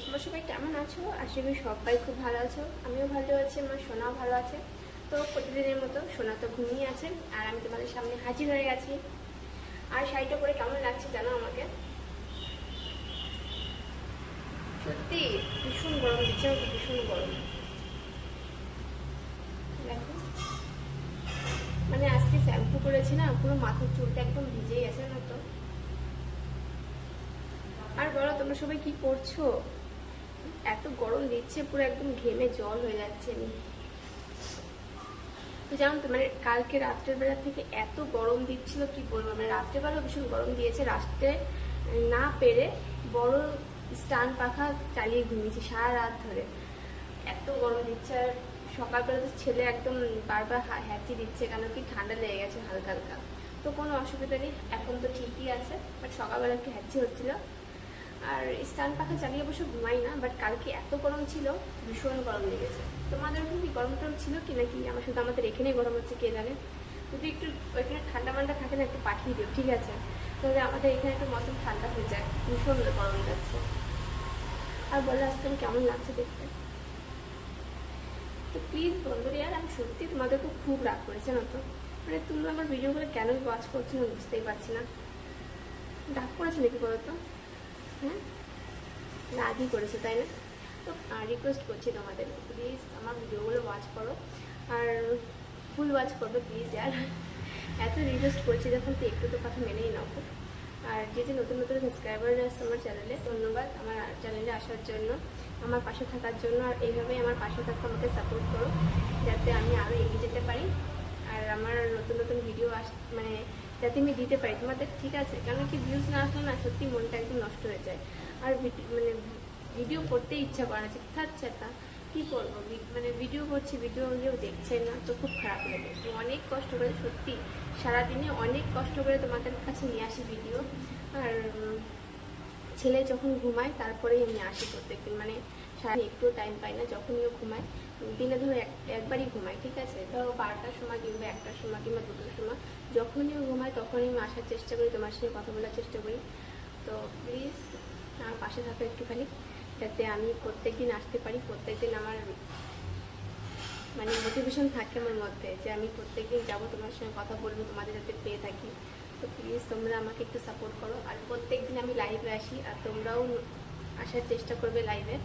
তোমরা সবাই কেমন আছো? আশা করি সবাই খুব ভালো আছো। আমিও ভালো আছি, আমার সোনাও ভালো আছে। তো প্রতিদিনের মতো সোনা তো ঘুমিয়ে আছে, আর আমি তোমাদের সামনে হাজির হয়ে গেছি। আর শাড়িটা পরে কেমন লাগছে জানো আমাকে? সত্যি ভীষণ গরম দিচ্ছে, ভীষণ গরম। দেখো, মানে আজকে শ্যাম্পু করেছি না, পুরো মাথার চুলটা একদম ভিজে গেছে না তো। আর বলো তোমরা সবাই কি করছো? এত গরম দিচ্ছে, পুরো একদম ঘেমে জল হয়ে যাচ্ছে আমি। তো জানো তো, মানে কালকে রাত্রের বেলা থেকে এত গরম দিচ্ছিল, কি বলবো। মানে রাত্রেবেলা ভীষণ গরম দিয়েছে, রাত্রে না পেরে বড় স্ট্যান্ড পাখা চালিয়ে ঘুমিয়েছি সারা রাত ধরে। এত গরম দিচ্ছে। আর সকালবেলা তো ছেলে একদম বারবার হ্যাঁচি দিচ্ছে, কেন কি ঠান্ডা লেগে গেছে হালকা হালকা। তো কোনো অসুবিধা নেই, এখন তো ঠিকই আছে, বাট সকালবেলা একটু হ্যাঁচি হচ্ছিল। আর স্ট্যান্ড পাখা চালিয়ে অবশ্য ঘুমাই না, বাট কালকে এত গরম ছিল, ভীষণ গরম লেগেছে। তোমাদের ওখানে কি গরম টরম ছিল কি নাকি? আমার শুধু আমাদের এখানেই গরম হচ্ছে, কে জানে। যদি একটু ওইখানে ঠান্ডা মান্ডা থাকে না, একটু পাঠিয়ে দিও, ঠিক আছে? তাহলে আমাদের এখানে একটু মৌসুম ঠান্ডা হয়ে যায়, ভীষণ গরম যাচ্ছে। আর বলো আজকে কেমন লাগছে দেখতে? তো প্লিজ বন্ধুরা, আর আমি সত্যি তোমাদেরকে খুব রাগ করেছি না তো। মানে তুমি আমার ভিডিওগুলো কেন ওয়াচ করছো না বুঝতেই পারছি না। রাগ করেছো নাকি বলো তো? হ্যাঁ, রাগই করেছে তাই না? তো রিকোয়েস্ট করছি তোমাদের, প্লিজ আমার ভিডিওগুলো ওয়াচ করো, আর ফুল ওয়াচ করবে প্লিজ। আর এত রিকোয়েস্ট করছি যখন, তো একটু তো কথা মেনেই নাও। আর যে যে নতুন নতুন সাবস্ক্রাইবার আসছে আমার চ্যানেলে, ধন্যবাদ আমার চ্যানেলে আসার জন্য, আমার পাশে থাকার জন্য। আর এইভাবেই আমার পাশে থাকতে আমাকে সাপোর্ট করো, যাতে আমি আরও এগিয়ে যেতে পারি, আর আমার নতুন নতুন ভিডিও মানে যাতে আমি দিতে পারি তোমাদের, ঠিক আছে? কেন কি ভিউজ না আসলে না, সত্যি মনটা একদম নষ্ট হয়ে যায়। আর মানে ভিডিও করতে ইচ্ছা করে না, থাকছে তা কী করবো। মানে ভিডিও করছি, ভিডিও কেউ দেখছে না, তো খুব খারাপ লাগে। তো অনেক কষ্ট করে, সত্যি সারাদিনে অনেক কষ্ট করে তোমাদের কাছে নিয়ে আসি ভিডিও। আর ছেলে যখন ঘুমায় তারপরেই আমি আসি প্রত্যেকদিন, মানে সারাদিন একটুও টাইম পাই না। যখনই ও ঘুমায়, দিনে ধরো একবারই ঘুমায়, ঠিক আছে? ধরো 12টার সময় কিংবা 1টার সময় কিংবা 2টোর সময়, যখনই ও ঘুমায় তখনই আমি আসার চেষ্টা করি, তোমার সাথে কথা বলার চেষ্টা করি। তো প্লিজ আমার পাশে থাকো একটুখানি, যাতে আমি প্রত্যেকদিন আসতে পারি। প্রত্যেকদিন আমার মানে মোটিভেশন থাকে আমার মধ্যে, যে আমি প্রত্যেকদিন যাবো, তোমার সঙ্গে কথা বলবো, তোমাদের যাতে পেয়ে থাকি। তো প্লিজ তোমরা আমাকে একটু সাপোর্ট করো। আর প্রত্যেকদিন আমি লাইভে আসি, আর তোমরাও আসার চেষ্টা করবে লাইভে।